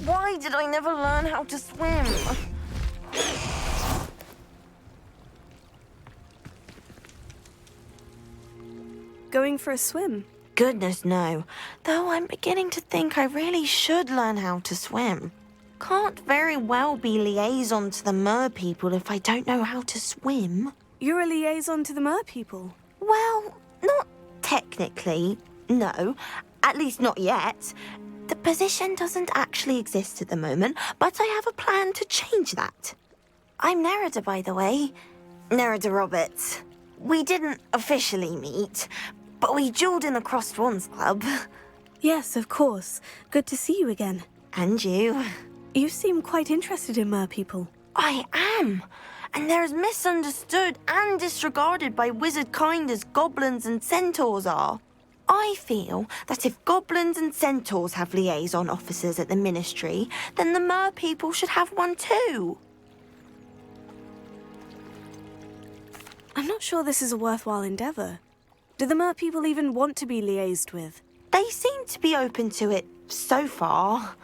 Why did I never learn how to swim? Going for a swim? Goodness, no. Though I'm beginning to think I really should learn how to swim. Can't very well be liaison to the mer people if I don't know how to swim. You're a liaison to the mer people? Well, not technically, no. At least not yet. The position doesn't actually exist at the moment, but I have a plan to change that. I'm Nerida, by the way. Nerida Roberts. We didn't officially meet, but we duelled in the Crossed Swans Club. Yes, of course. Good to see you again. And you. You seem quite interested in mer people. I am. And they're as misunderstood and disregarded by wizard kind as goblins and centaurs are. I feel that if goblins and centaurs have liaison officers at the ministry, then the mer people should have one too. I'm not sure this is a worthwhile endeavour. Do the mer people even want to be liaised with? They seem to be open to it so far.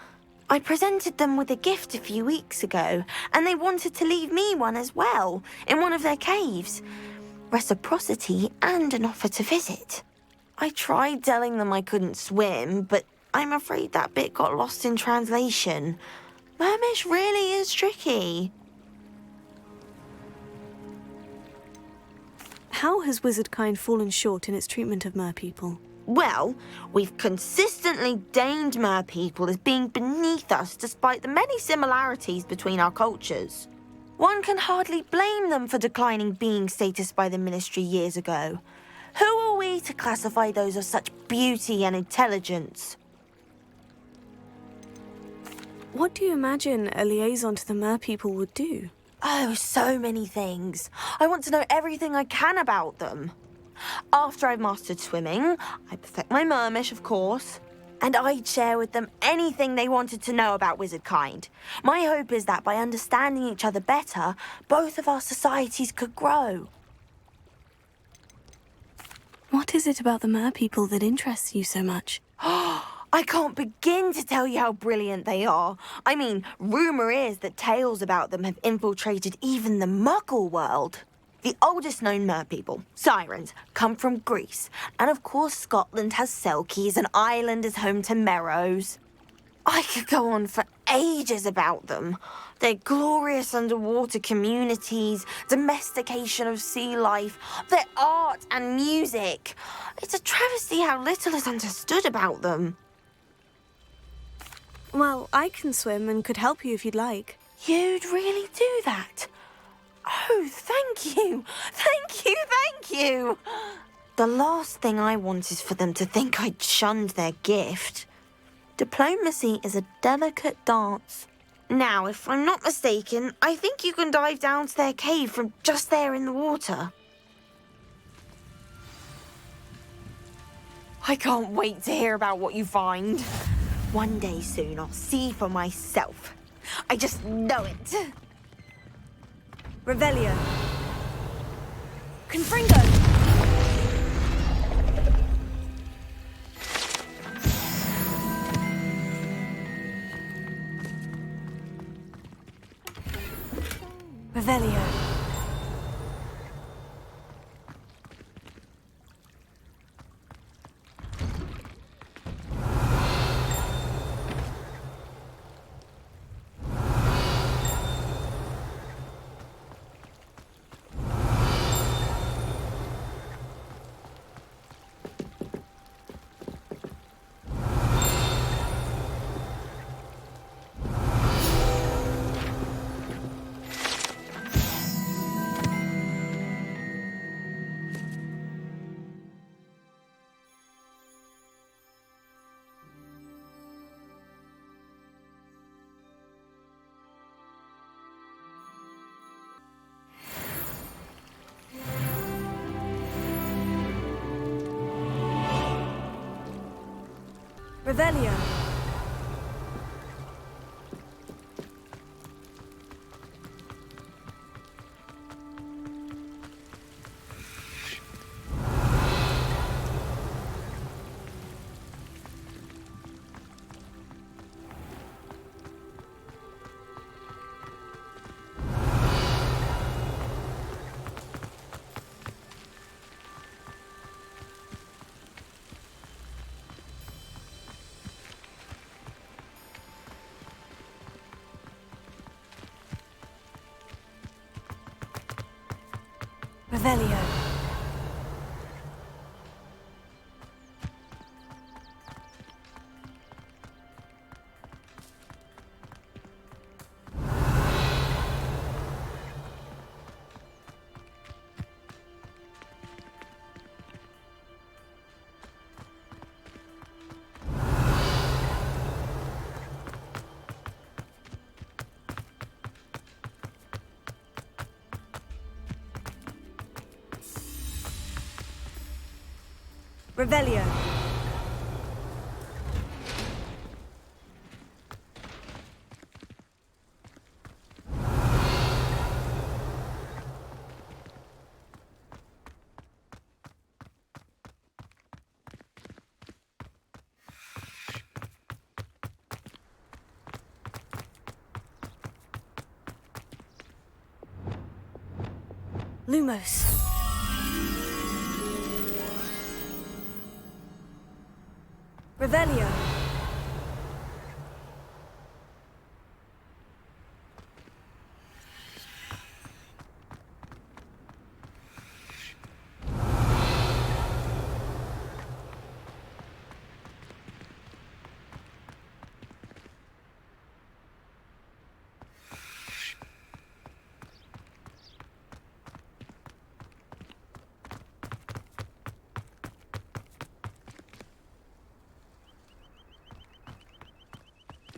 I presented them with a gift a few weeks ago, and they wanted to leave me one as well, in one of their caves. Reciprocity and an offer to visit. I tried telling them I couldn't swim, but I'm afraid that bit got lost in translation. Mermish really is tricky. How has wizardkind fallen short in its treatment of mer people? Well, we've consistently deemed mer people as being beneath us despite the many similarities between our cultures. One can hardly blame them for declining being status by the ministry years ago. Who are we to classify those of such beauty and intelligence? What do you imagine a liaison to the mer people would do? Oh, so many things. I want to know everything I can about them. After I've mastered swimming, I perfect my mermish, of course, and I'd share with them anything they wanted to know about wizardkind. My hope is that by understanding each other better, both of our societies could grow. What is it about the mer people that interests you so much? I can't begin to tell you how brilliant they are. I mean, rumour is that tales about them have infiltrated even the Muggle world. The oldest known mer people, sirens, come from Greece. And of course Scotland has Selkies and Ireland is home to Merrows. I could go on for ages about them. Their glorious underwater communities, domestication of sea life, their art and music. It's a travesty how little is understood about them. Well, I can swim and could help you if you'd like. You'd really do that? Oh, thank you. Thank you, thank you. The last thing I want is for them to think I'd shunned their gift. Diplomacy is a delicate dance. Now, if I'm not mistaken, I think you can dive down to their cave from just there in the water. I can't wait to hear about what you find. One day soon, I'll see for myself. I just know it. Revelio. Confringo! Revelio. Revelio. Revelio. Revelio. LUMOS. Revelio.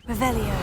Revelio.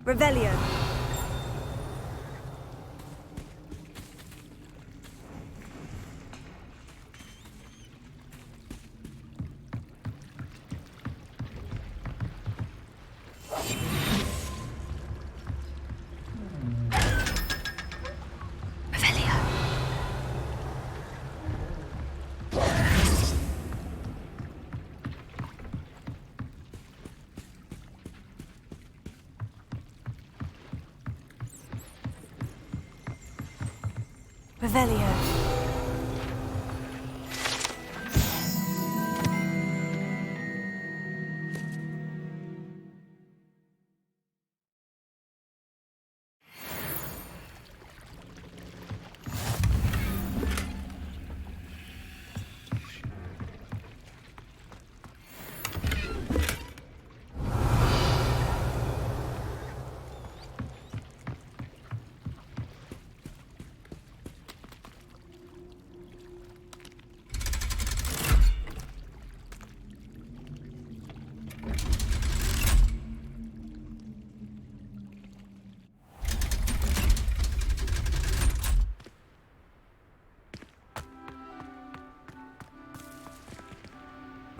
Revelio. Revelio.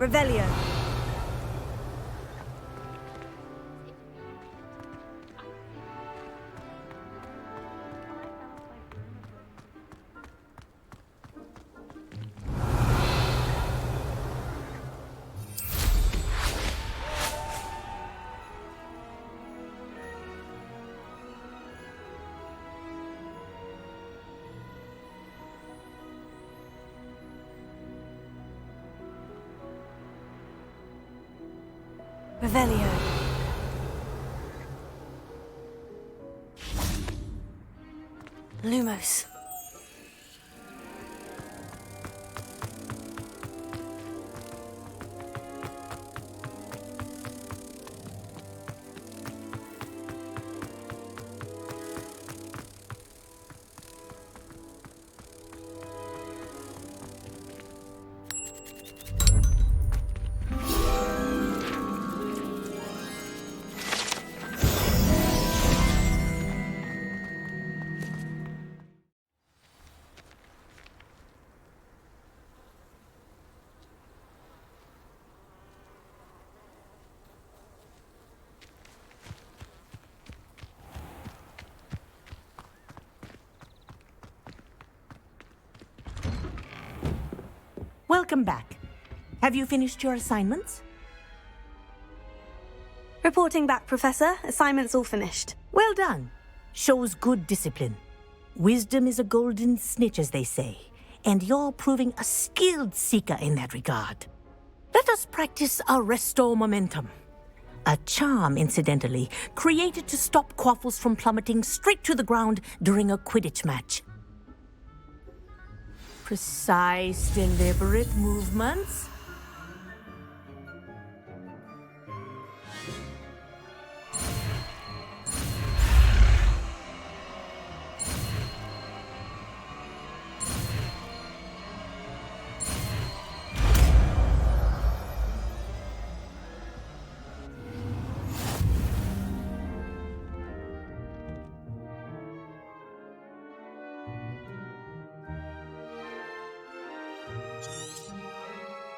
Revelio. Revelio. LUMOS. Welcome back. Have you finished your assignments? Reporting back, Professor. Assignment's all finished. Well done. Shows good discipline. Wisdom is a golden snitch, as they say, and you're proving a skilled seeker in that regard. Let us practice Arresto momentum. A charm, incidentally, created to stop quaffles from plummeting straight to the ground during a Quidditch match. Precise, deliberate movements.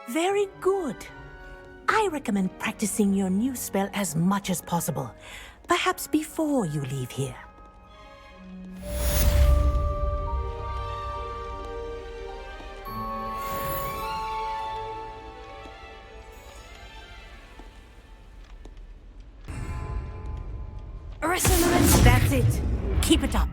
Very good. I recommend practicing your new spell as much as possible, perhaps before you leave here. Arresto momentum. That's it. Keep it up.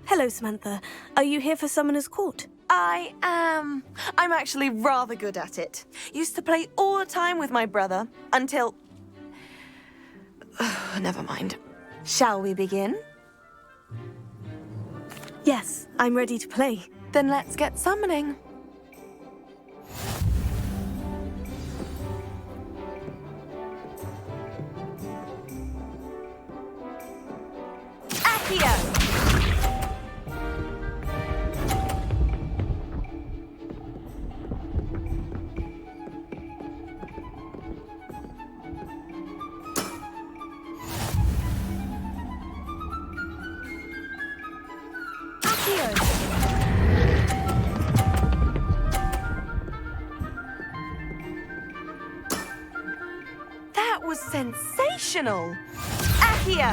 Hello, Samantha. Are you here for Summoner's Court? I am. I'm actually rather good at it. Used to play all the time with my brother until... Never mind. Shall we begin? Yes, I'm ready to play. Then let's get summoning. Accio! That was sensational! Accio!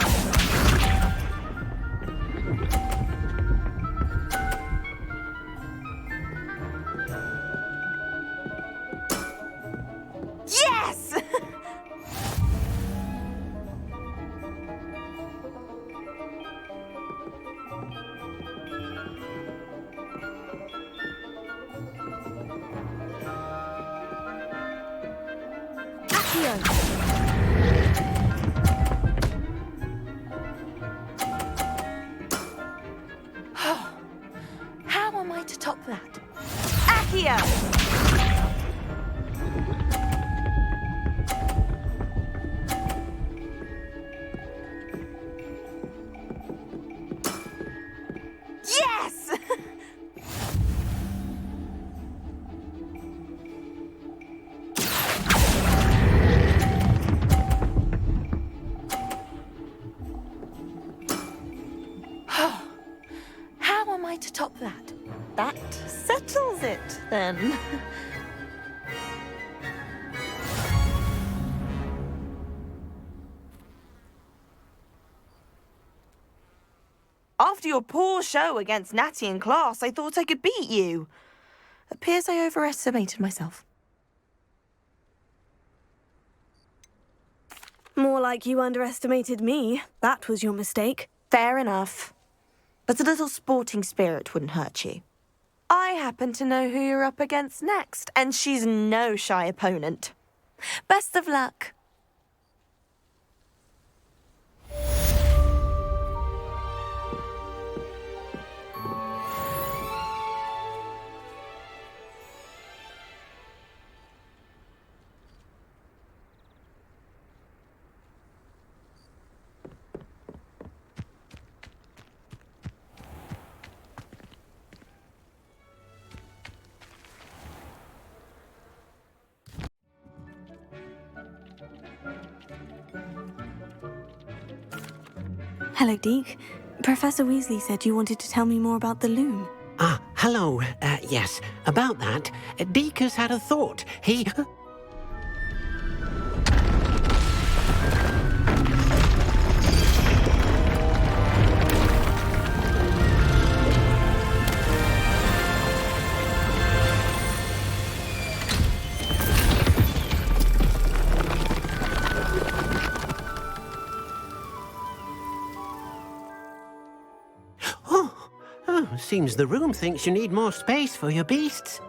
Yes! How am I to top that? Accio! Yes! How am I to top that? That settles it, then. After your poor show against Natty in class, I thought I could beat you. Appears I overestimated myself. More like you underestimated me. That was your mistake. Fair enough. But a little sporting spirit wouldn't hurt you. I happen to know who you're up against next, and she's no shy opponent. Best of luck. Hello, Deke. Professor Weasley said you wanted to tell me more about the loom. Ah, hello. Yes, about that. Deke has had a thought. He... Seems the room thinks you need more space for your beasts.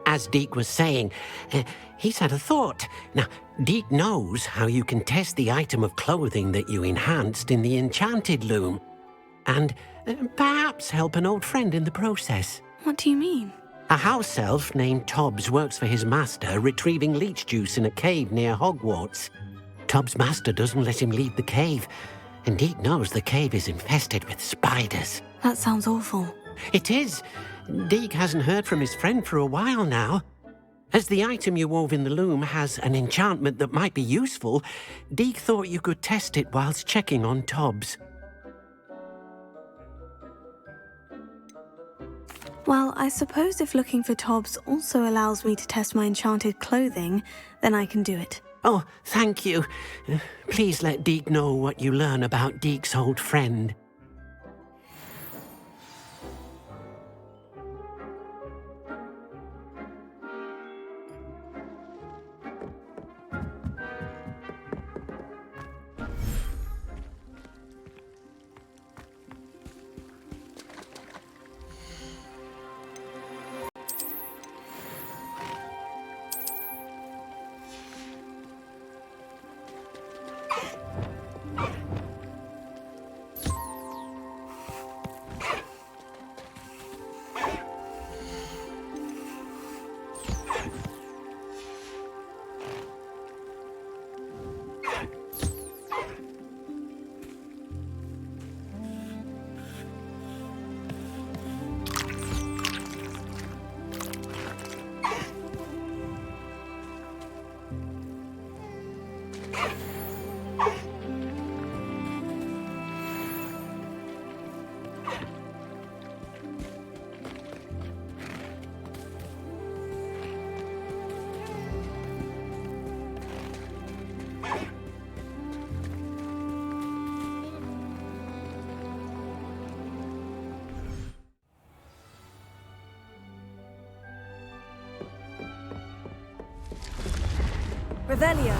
As Deke was saying, he's had a thought. Now, Deke knows how you can test the item of clothing that you enhanced in the enchanted loom. And perhaps help an old friend in the process. What do you mean? A house elf named Tobbs works for his master, retrieving leech juice in a cave near Hogwarts. Tobbs' master doesn't let him leave the cave, and Deke knows the cave is infested with spiders. That sounds awful. It is. Deke hasn't heard from his friend for a while now. As the item you wove in the loom has an enchantment that might be useful, Deke thought you could test it whilst checking on Tobbs. Well, I suppose if looking for Tobbs also allows me to test my enchanted clothing, then I can do it. Oh, thank you. Please let Deke know what you learn about Deke's old friend. Revelio.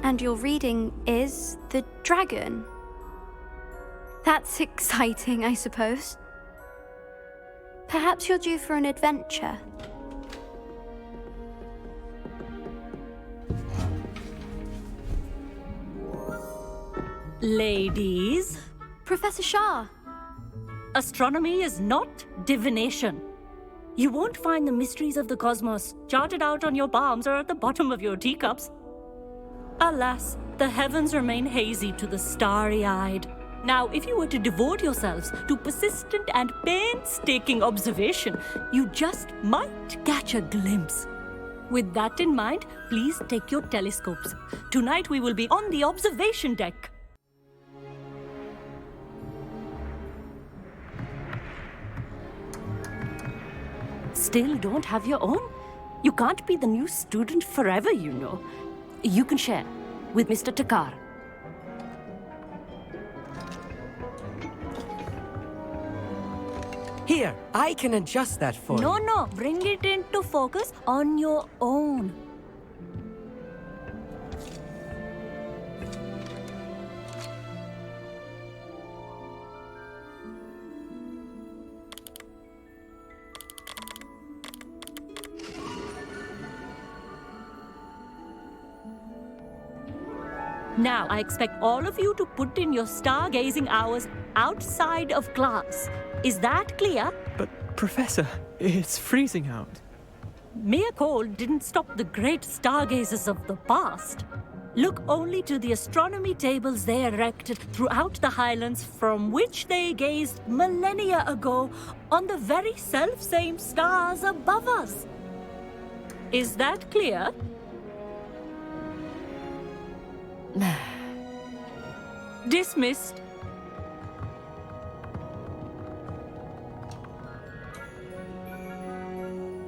And your reading is the dragon. That's exciting, I suppose. Perhaps you're due for an adventure. Ladies, Professor Shah. astronomy is not divination. You won't find the mysteries of the cosmos charted out on your palms or at the bottom of your teacups. Alas, the heavens remain hazy to the starry-eyed. Now, if you were to devote yourselves to persistent and painstaking observation, you just might catch a glimpse. With that in mind, please take your telescopes. Tonight we will be on the observation deck. Still don't have your own? You can't be the new student forever, you know. You can share with Mr. Takar. Here, I can adjust that for you. No, bring it into focus on your own. Now, I expect all of you to put in your stargazing hours outside of class. Is that clear? But, Professor, it's freezing out. Mere cold didn't stop the great stargazers of the past. Look only to the astronomy tables they erected throughout the Highlands, from which they gazed millennia ago on the very self-same stars above us. Is that clear? Dismissed.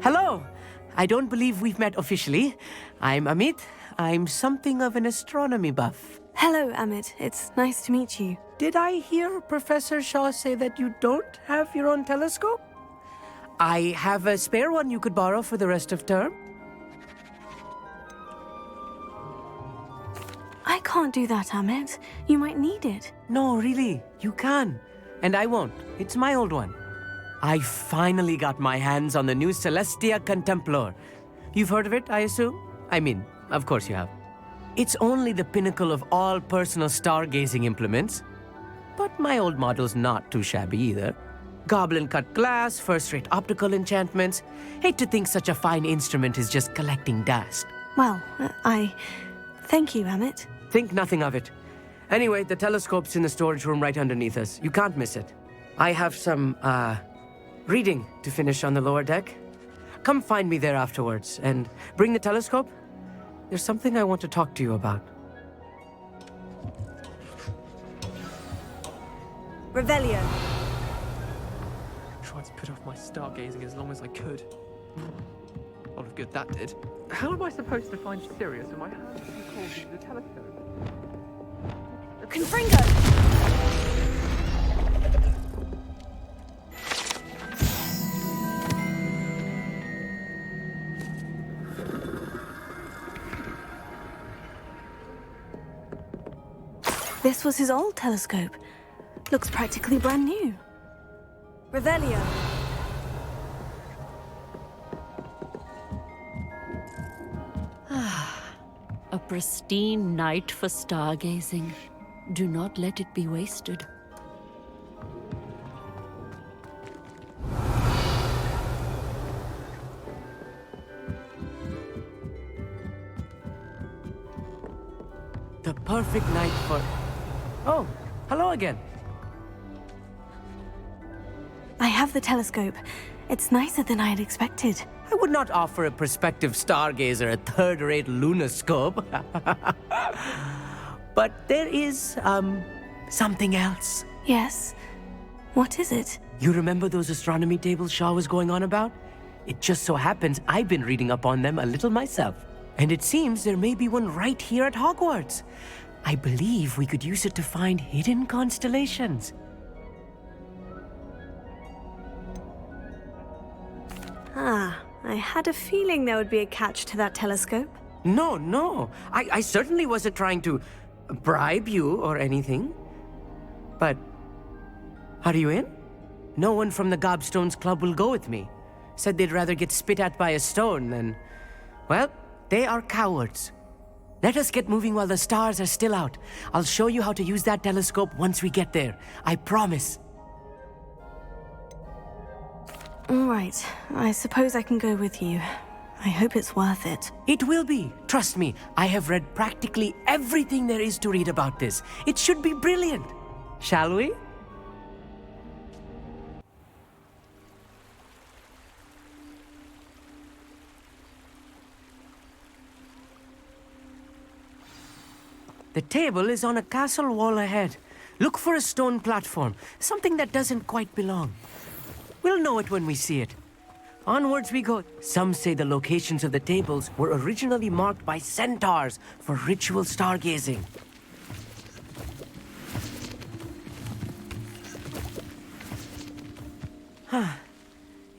Hello! I don't believe we've met officially. I'm Amit. I'm something of an astronomy buff. Hello, Amit. It's nice to meet you. Did I hear Professor Shaw say that you don't have your own telescope? I have a spare one you could borrow for the rest of term. I can't do that, Amit. You might need it. No, really, you can. And I won't. It's my old one. I finally got my hands on the new Celestia Contemplor. You've heard of it, I assume? I mean, of course you have. It's only the pinnacle of all personal stargazing implements. But my old model's not too shabby either. Goblin-cut glass, first-rate optical enchantments. Hate to think such a fine instrument is just collecting dust. Well, thank you, Amit. Think nothing of it. Anyway, the telescope's in the storage room right underneath us. You can't miss it. I have some, reading to finish on the lower deck. Come find me there afterwards, and bring the telescope. There's something I want to talk to you about. Revelio. I tried to put off my stargazing as long as I could. A lot of good that did. How am I supposed to find Sirius when my hands are too cold to use the telescope? Confringo! This was his old telescope. Looks practically brand new. Revelio. A pristine night for stargazing. Do not let it be wasted. The perfect night for... Oh, hello again. I have the telescope. It's nicer than I had expected. I would not offer a prospective stargazer a third-rate lunoscope. But there is, something else. Yes. What is it? You remember those astronomy tables Shaw was going on about? It just so happens I've been reading up on them a little myself. And it seems there may be one right here at Hogwarts. I believe we could use it to find hidden constellations. I had a feeling there would be a catch to that telescope. No. I certainly wasn't trying to bribe you or anything. But, are you in? No one from the Gobstones Club will go with me. Said they'd rather get spit at by a stone than... Well, they are cowards. Let us get moving while the stars are still out. I'll show you how to use that telescope once we get there. I promise. All right. I suppose I can go with you. I hope it's worth it. It will be. Trust me, I have read practically everything there is to read about this. It should be brilliant. Shall we? The table is on a castle wall ahead. Look for a stone platform, something that doesn't quite belong. We'll know it when we see it. Onwards we go. Some say the locations of the tables were originally marked by centaurs for ritual stargazing.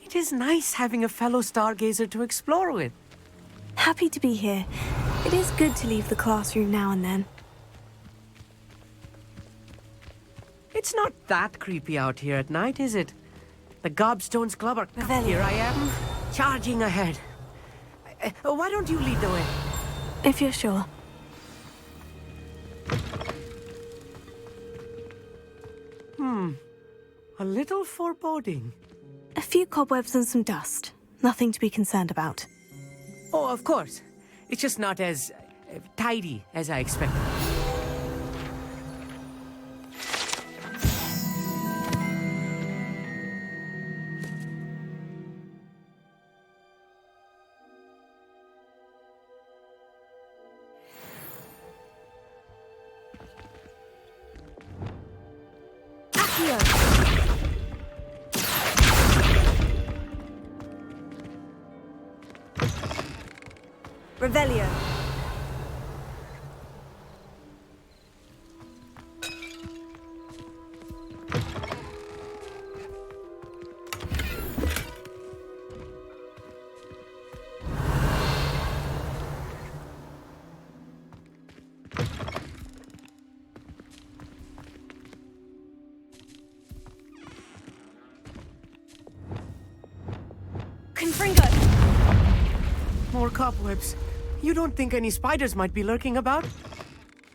It is nice having a fellow stargazer to explore with. Happy to be here. It is good to leave the classroom now and then. It's not that creepy out here at night, is it? The Gobstones Club are... Here I am, charging ahead. Why don't you lead the way? If you're sure. A little foreboding. A few cobwebs and some dust. Nothing to be concerned about. Oh, of course. It's just not as tidy as I expected. Revelio. Confringo! More cobwebs. You don't think any spiders might be lurking about?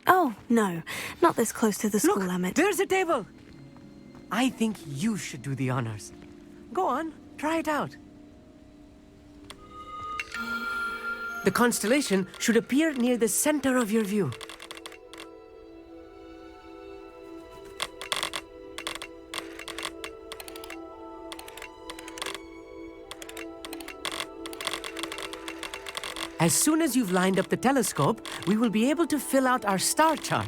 Oh, no. Not this close to the school, Look, Emmett. there's a table! I think you should do the honors. Go on, try it out. The constellation should appear near the center of your view. As soon as you've lined up the telescope, we will be able to fill out our star chart.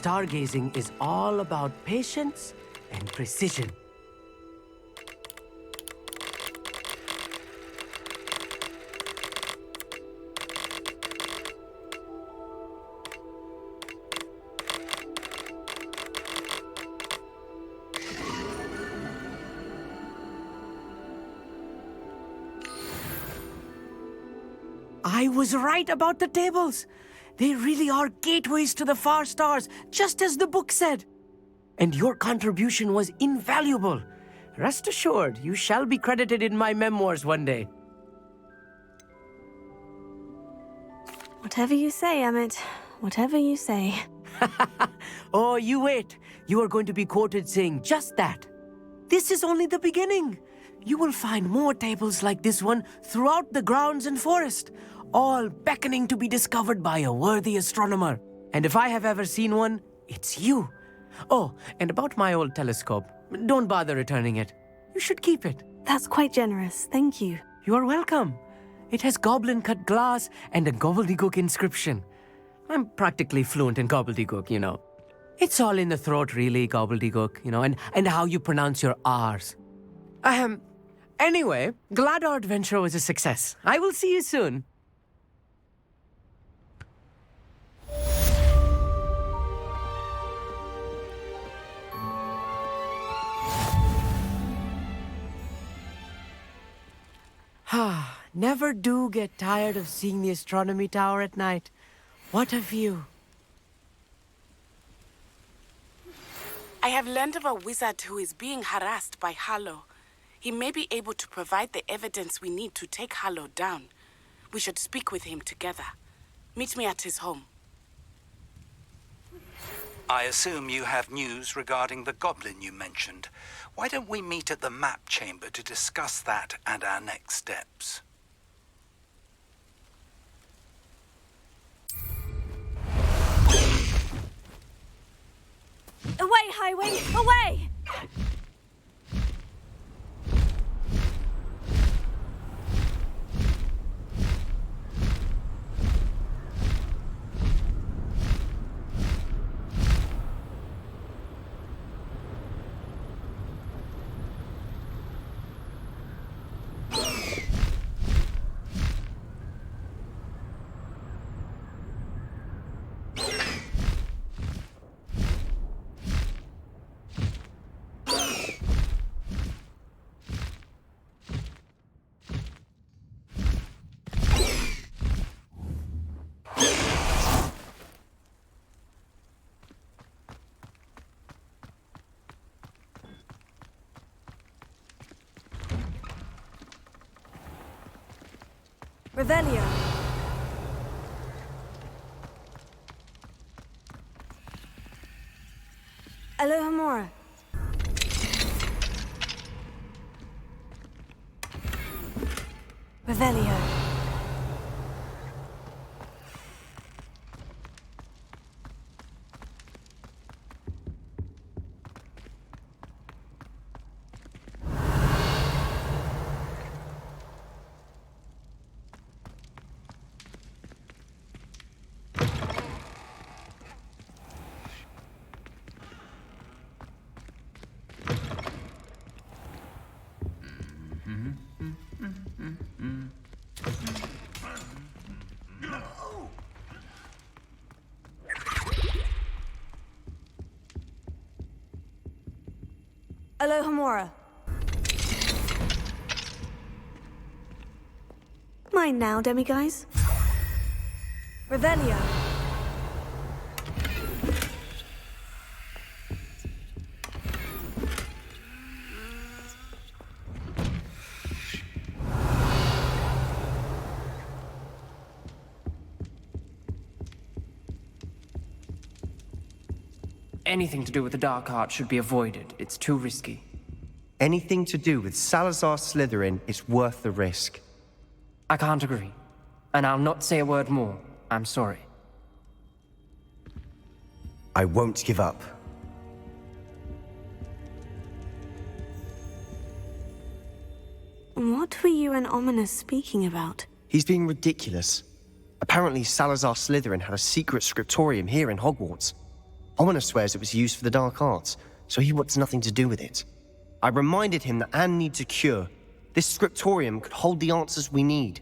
Stargazing is all about patience and precision. I was right about the tables. They really are gateways to the far stars, just as the book said. And your contribution was invaluable. Rest assured, you shall be credited in my memoirs one day. Whatever you say, Emmett. Whatever you say. Oh, you wait. You are going to be quoted saying just that. This is only the beginning. You will find more tables like this one throughout the grounds and forest, all beckoning to be discovered by a worthy astronomer. And if I have ever seen one, it's you. Oh, and about my old telescope, don't bother returning it. You should keep it. That's quite generous. Thank you. You are welcome. It has goblin-cut glass and a gobbledygook inscription. I'm practically fluent in gobbledygook, you know. It's all in the throat, really, gobbledygook, you know, and how you pronounce your R's. Anyway, glad our adventure was a success. I will see you soon. Never do get tired of seeing the astronomy tower at night. What a view. I have learned of a wizard who is being harassed by Harlow. He may be able to provide the evidence we need to take Harlow down. We should speak with him together. Meet me at his home. I assume you have news regarding the goblin you mentioned. Why don't we meet at the map chamber to discuss that and our next steps? Away, Highway! Away! Revelio. Alohomora. Revelio. Alohomora. Mine now, Demiguise. Revelio. Anything to do with the Dark Art should be avoided. It's too risky. Anything to do with Salazar Slytherin is worth the risk. I can't agree. And I'll not say a word more. I'm sorry. I won't give up. What were you and Ominis speaking about? He's being ridiculous. Apparently Salazar Slytherin had a secret scriptorium here in Hogwarts. Ominis swears it was used for the dark arts, so he wants nothing to do with it. I reminded him that Anne needs a cure. This scriptorium could hold the answers we need.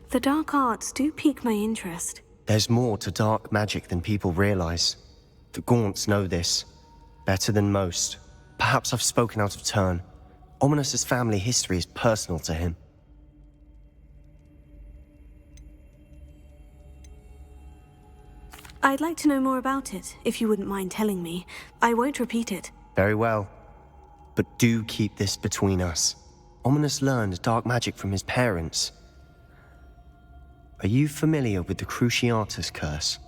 The dark arts do pique my interest. There's more to dark magic than people realize. The Gaunts know this. Better than most. Perhaps I've spoken out of turn. Ominis' family history is personal to him. I'd like to know more about it, if you wouldn't mind telling me. I won't repeat it. Very well. But do keep this between us. Ominis learned dark magic from his parents. Are you familiar with the Cruciatus curse?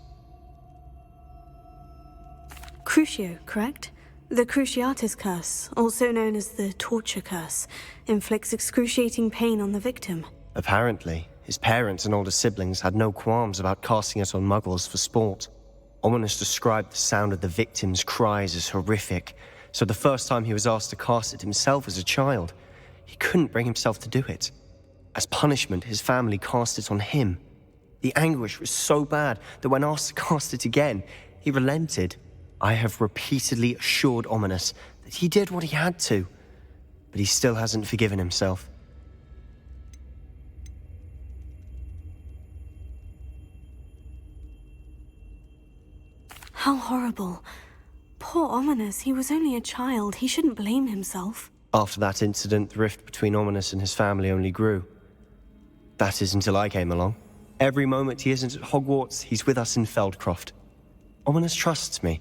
Crucio, correct? The Cruciatus curse, also known as the torture curse, inflicts excruciating pain on the victim. Apparently, his parents and older siblings had no qualms about casting it on muggles for sport. Ominis described the sound of the victim's cries as horrific, so the first time he was asked to cast it himself as a child, he couldn't bring himself to do it. As punishment, his family cast it on him. The anguish was so bad that when asked to cast it again, he relented. I have repeatedly assured Ominis that he did what he had to, but he still hasn't forgiven himself. How horrible. Poor Ominis, he was only a child. He shouldn't blame himself. After that incident, the rift between Ominis and his family only grew. That is until I came along. Every moment he isn't at Hogwarts, he's with us in Feldcroft. Ominis trusts me.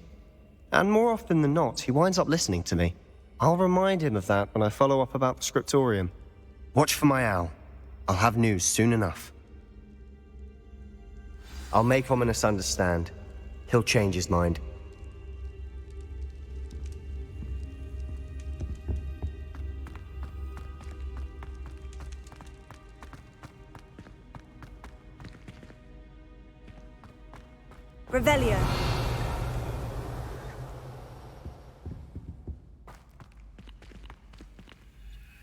And more often than not, he winds up listening to me. I'll remind him of that when I follow up about the scriptorium. Watch for my owl. I'll have news soon enough. I'll make Ominis understand. He'll change his mind. Revelio.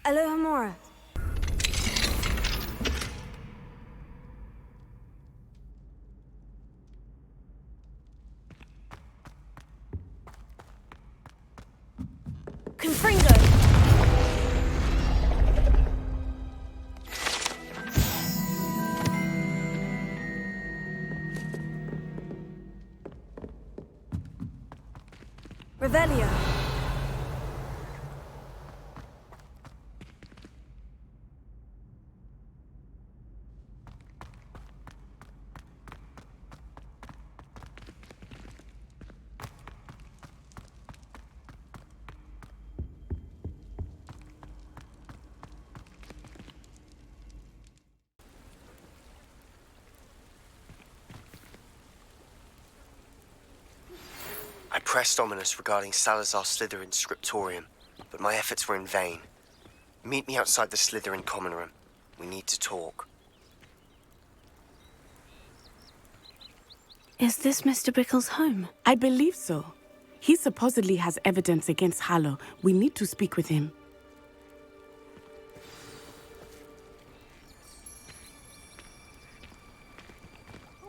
Alohomora. Confringo. Revelio. pressed Ominis regarding Salazar Slytherin's scriptorium, but my efforts were in vain. Meet me outside the Slytherin common room. We need to talk. Is this Mr. Bickle's home? I believe so. He supposedly has evidence against Harlow. We need to speak with him.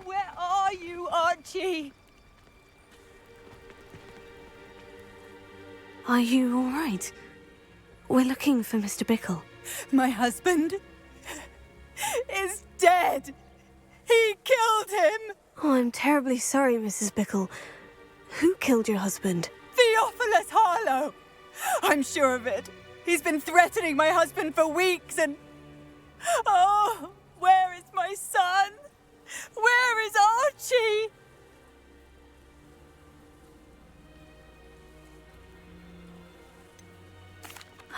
Where are you, Archie? Are you all right? We're looking for Mr. Bickle. My husband is dead. He killed him. Oh, I'm terribly sorry, Mrs. Bickle. Who killed your husband? Theophilus Harlow. I'm sure of it. He's been threatening my husband for weeks and... Oh, where is my son? Where is Archie?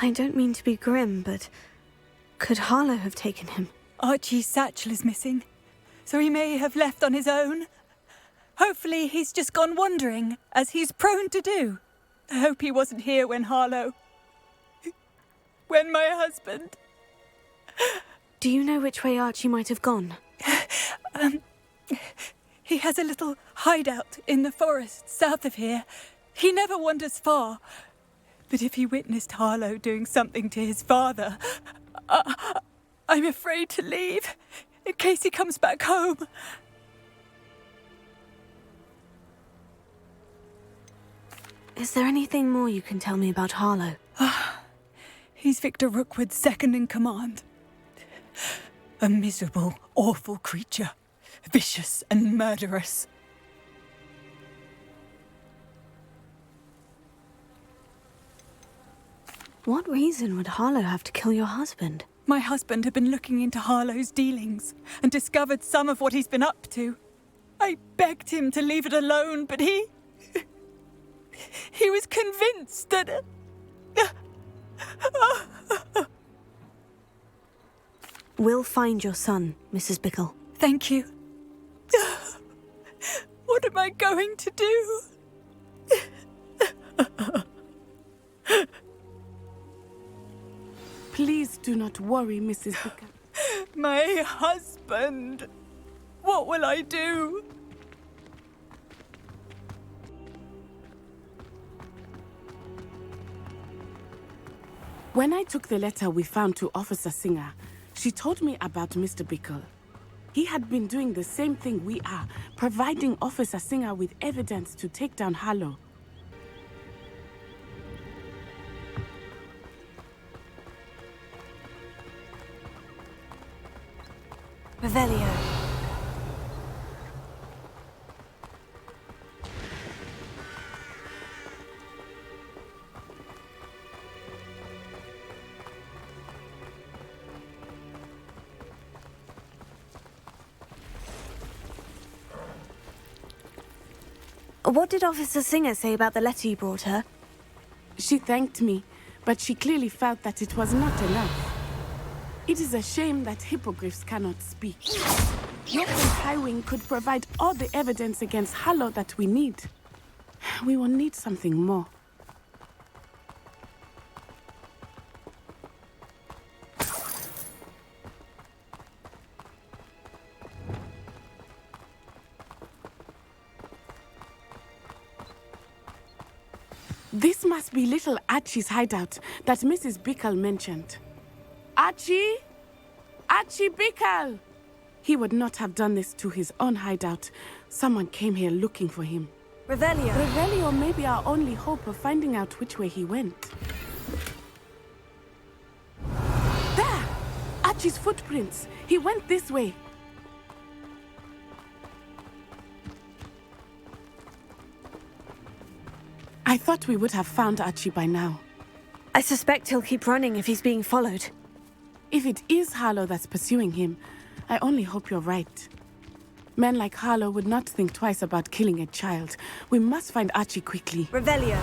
I don't mean to be grim, but could Harlow have taken him? Archie's satchel is missing, so he may have left on his own. Hopefully he's just gone wandering, as he's prone to do. I hope he wasn't here when when my husband... Do you know which way Archie might have gone? He has a little hideout in the forest south of here. He never wanders far. But if he witnessed Harlow doing something to his father, I'm afraid to leave, in case he comes back home. Is there anything more you can tell me about Harlow? He's Victor Rookwood's second in command. A miserable, awful creature. Vicious and murderous. What reason would Harlow have to kill your husband? My husband had been looking into Harlow's dealings and discovered some of what he's been up to. I begged him to leave it alone, but he was convinced that... We'll find your son, Mrs. Bickle. Thank you. What am I going to do? Please do not worry, Mrs. Bickle. My husband. What will I do? When I took the letter we found to Officer Singer, she told me about Mr. Bickle. He had been doing the same thing we are, providing Officer Singer with evidence to take down Harlow. Revelio. What did Officer Singer say about the letter you brought her? She thanked me, but she clearly felt that it was not enough. It is a shame that hippogriffs cannot speak. Your High Wing could provide all the evidence against Harlow that we need. We will need something more. This must be little Archie's hideout that Mrs. Bickle mentioned. Archie? Archie Bickle! He would not have done this to his own hideout. Someone came here looking for him. Revelio. Revelio may be our only hope of finding out which way he went. There! Archie's footprints. He went this way. I thought we would have found Archie by now. I suspect he'll keep running if he's being followed. If it is Harlow that's pursuing him, I only hope you're right. Men like Harlow would not think twice about killing a child. We must find Archie quickly. Revelio.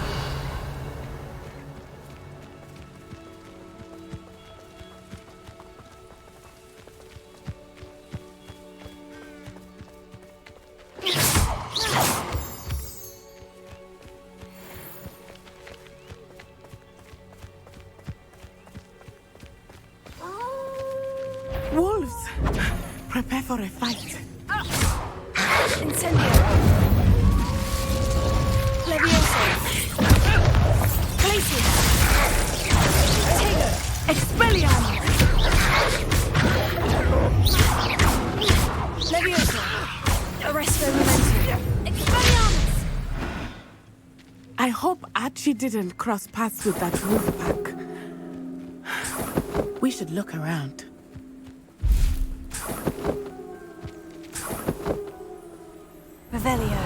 for a fight. Incendio. Levioso. Glacius. Tego. Expelliarmus. Levioso. Arresto momentum. Expelliarmus. I hope Archie didn't cross paths with that wolf pack. We should look around. Revelio.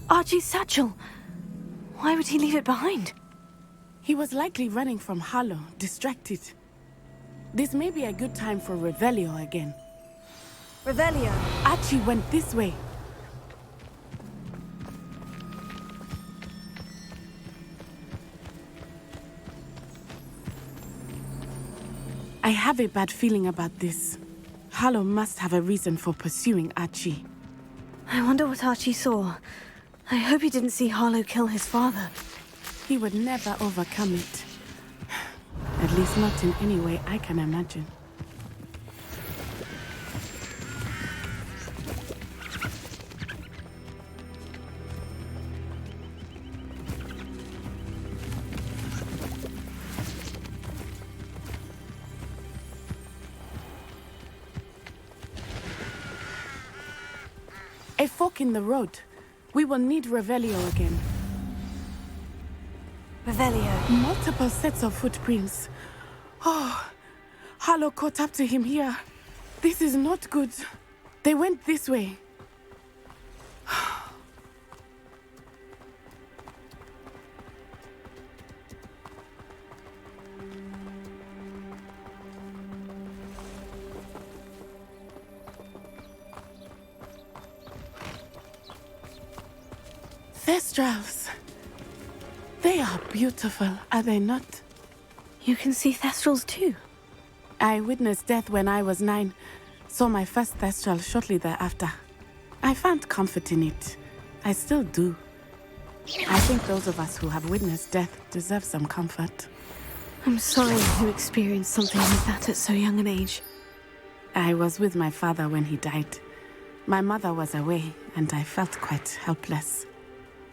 Archie's satchel. Why would he leave it behind? He was likely running from Harlow, distracted. This may be a good time for Revelio again. Revelio. Archie went this way. I have a bad feeling about this. Harlow must have a reason for pursuing Archie. I wonder what Archie saw. I hope he didn't see Harlow kill his father. He would never overcome it. At least not in any way I can imagine. A fork in the road. We will need Revelio again. Revelio. Multiple sets of footprints. Oh, Harlow caught up to him here. This is not good. They went this way. Thestrals. They are beautiful, are they not? You can see Thestrals too. I witnessed death when I was 9. Saw my first Thestral shortly thereafter. I found comfort in it. I still do. I think those of us who have witnessed death deserve some comfort. I'm sorry you experienced something like that at so young an age. I was with my father when he died. My mother was away, and I felt quite helpless.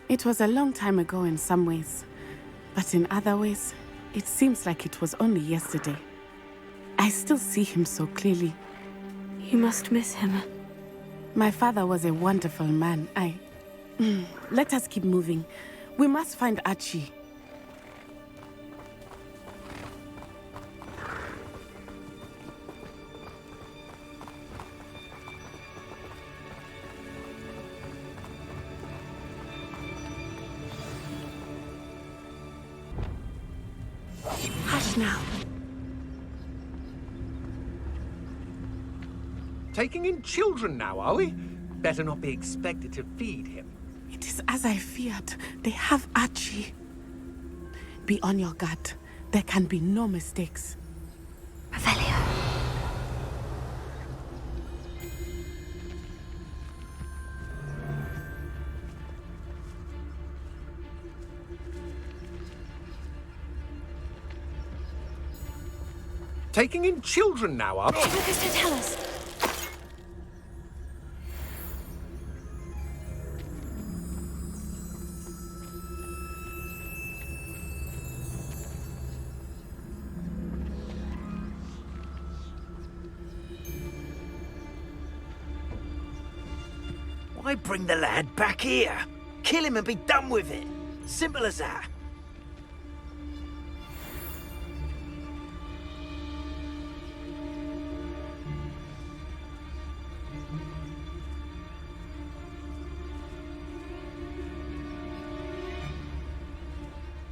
It was a long time ago in some ways, but in other ways, it seems like it was only yesterday. I still see him so clearly. You must miss him. My father was a wonderful man. Let us keep moving. We must find Archie. Hush now. Taking in children now, are we? Better not be expected to feed him. It is as I feared. They have Archie. Be on your guard. There can be no mistakes. Revelio. Taking in children now, are we? Augusto, tell us. Why bring the lad back here? Kill him and be done with it. Simple as that.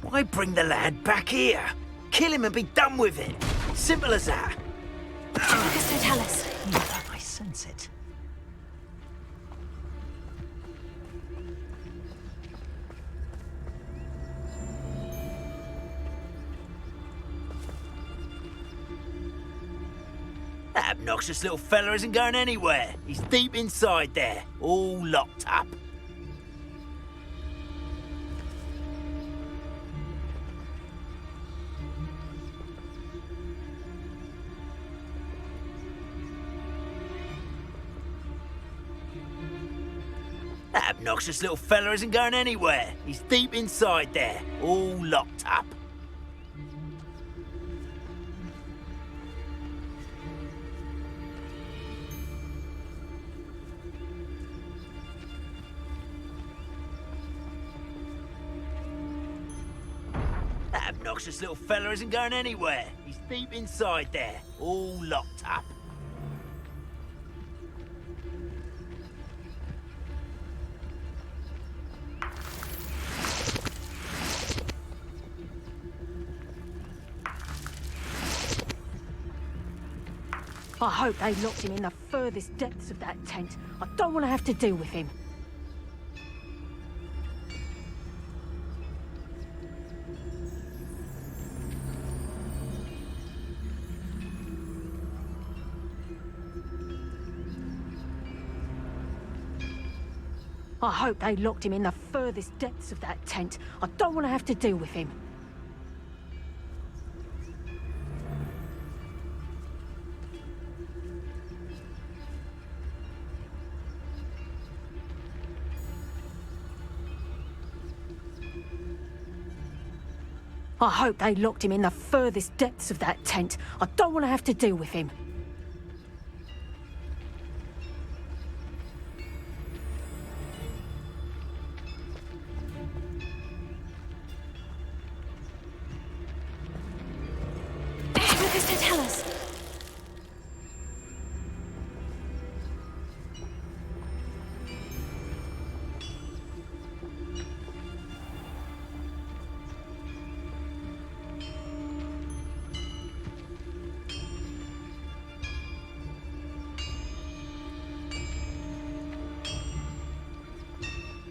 Why bring the lad back here? Kill him and be done with it. Simple as that. Augusto, tell us. I sense it. That obnoxious little fella isn't going anywhere. He's deep inside there, all locked up. That obnoxious little fella isn't going anywhere. He's deep inside there, all locked up. That obnoxious little fella isn't going anywhere. He's deep inside there, all locked up. I hope they locked him in the furthest depths of that tent. I don't want to have to deal with him. I hope they locked him in the furthest depths of that tent. I don't want to have to deal with him. I hope they locked him in the furthest depths of that tent. I don't want to have to deal with him. What does that tell us?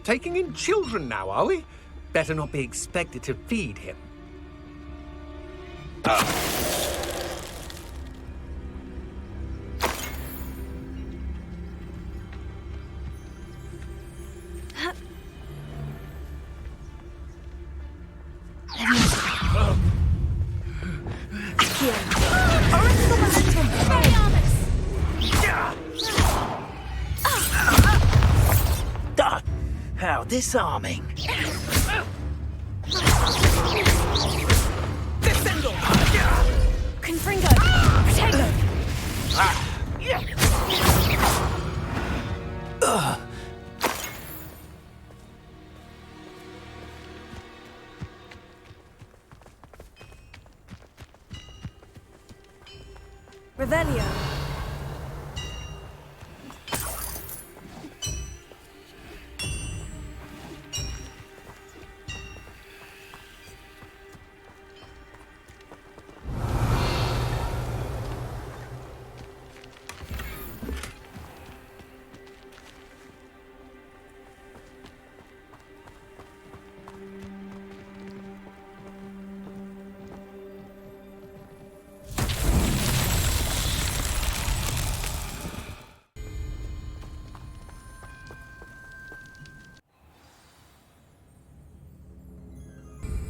Taking in children now, are we? Better not be expected to feed him. How disarming. Confringo! Protego! Revelio.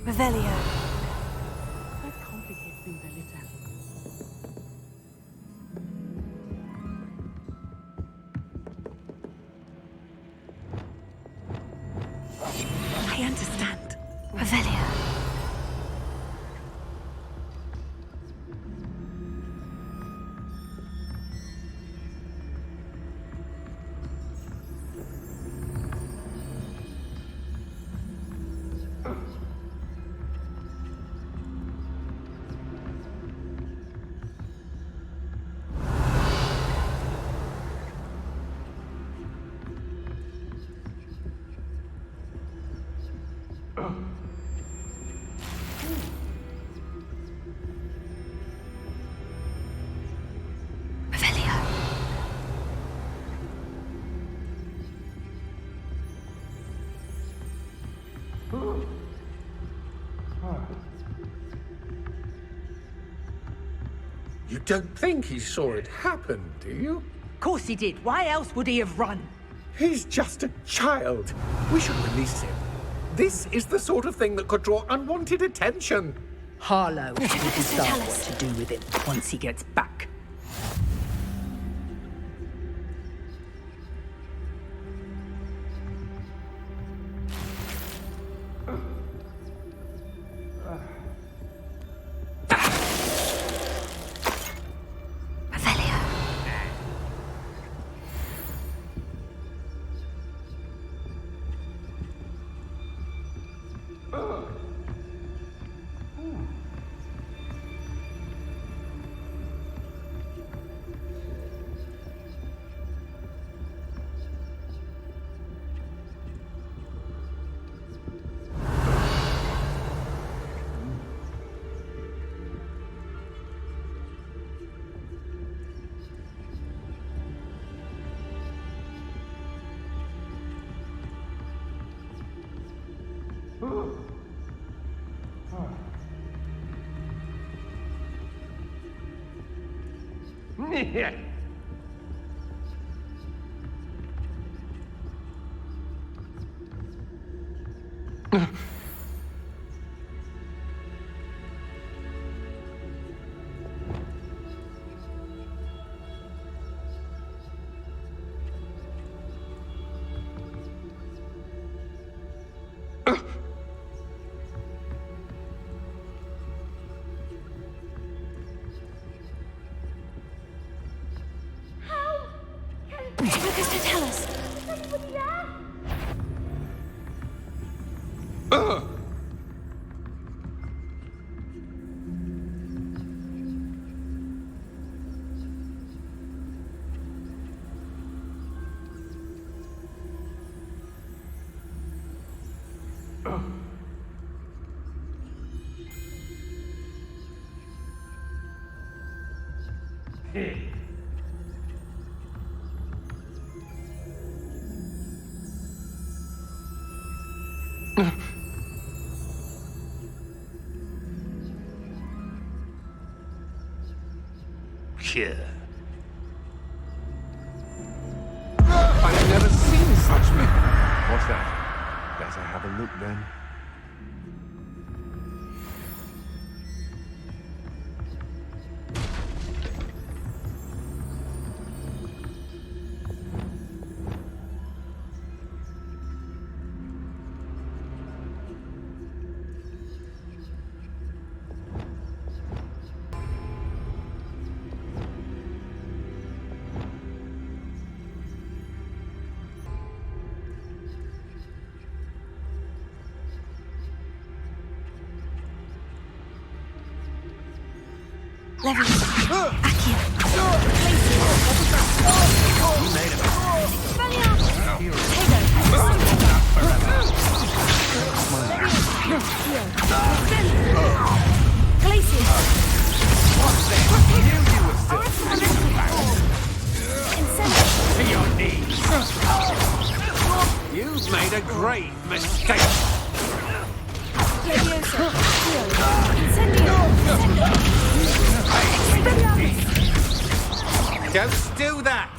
Revelio. That complicates things a little. I understand. Revelio. You don't think he saw it happen, do you? Of course he did. Why else would he have run? He's just a child. We should release him. This is the sort of thing that could draw unwanted attention. Harlow will decide what to do with him once he gets back. Lucas, to tell us. Sure. I've never seen such men. What's that? Better have a look then. Levy. Accio. You made To your knees. You've made a great mistake. Don't do that!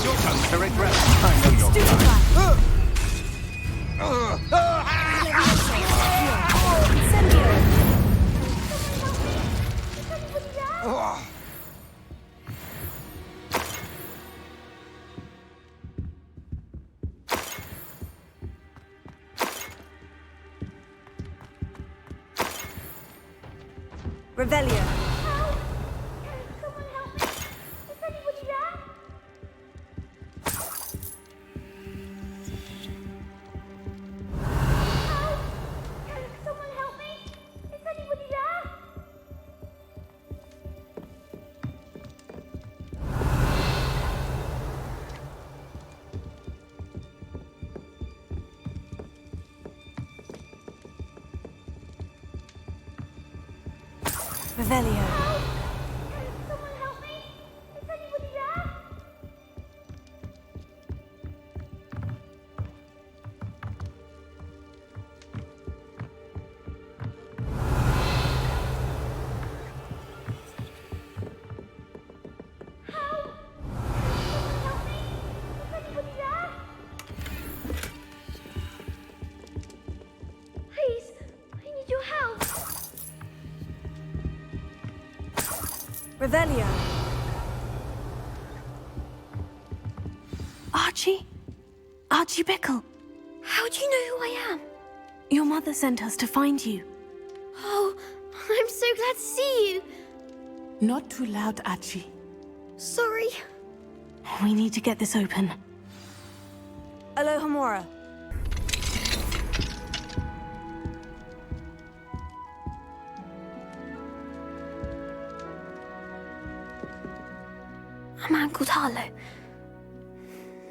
You'll come to regret. I know you're right. Revelio. Revelio. Revelio. Archie? Archie Bickle. How do you know who I am? Your mother sent us to find you. Oh, I'm so glad to see you. Not too loud, Archie. Sorry. We need to get this open. Alohomora. A man called Harlow.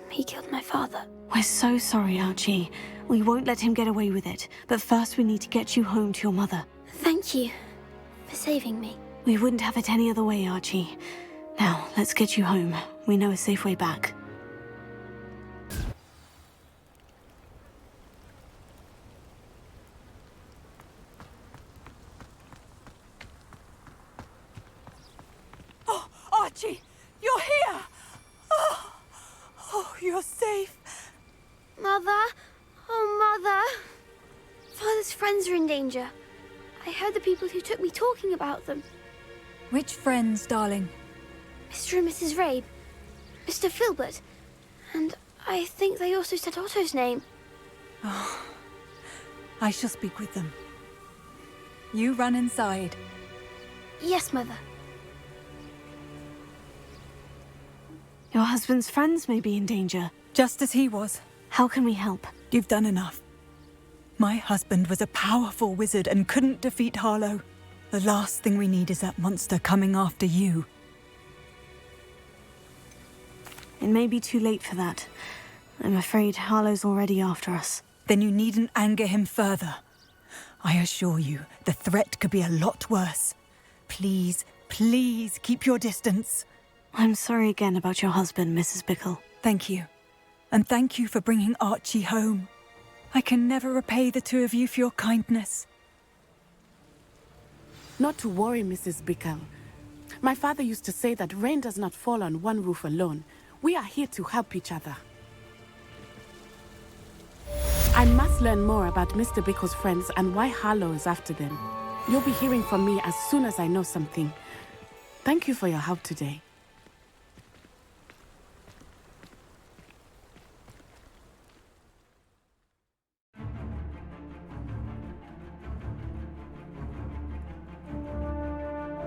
He killed my father. We're so sorry, Archie. We won't let him get away with it. But first we need to get you home to your mother. Thank you for saving me. We wouldn't have it any other way, Archie. Now, let's get you home. We know a safe way back. You're here! Oh, you're safe. Mother? Oh, Mother. Father's friends are in danger. I heard the people who took me talking about them. Which friends, darling? Mr. and Mrs. Rabe, Mr. Filbert, and I think they also said Otto's name. Oh, I shall speak with them. You run inside. Yes, Mother. Your husband's friends may be in danger. Just as he was. How can we help? You've done enough. My husband was a powerful wizard and couldn't defeat Harlow. The last thing we need is that monster coming after you. It may be too late for that. I'm afraid Harlow's already after us. Then you needn't anger him further. I assure you, the threat could be a lot worse. Please, please keep your distance. I'm sorry again about your husband, Mrs. Bickle. Thank you. And thank you for bringing Archie home. I can never repay the two of you for your kindness. Not to worry, Mrs. Bickle. My father used to say that rain does not fall on one roof alone. We are here to help each other. I must learn more about Mr. Bickle's friends and why Harlow is after them. You'll be hearing from me as soon as I know something. Thank you for your help today.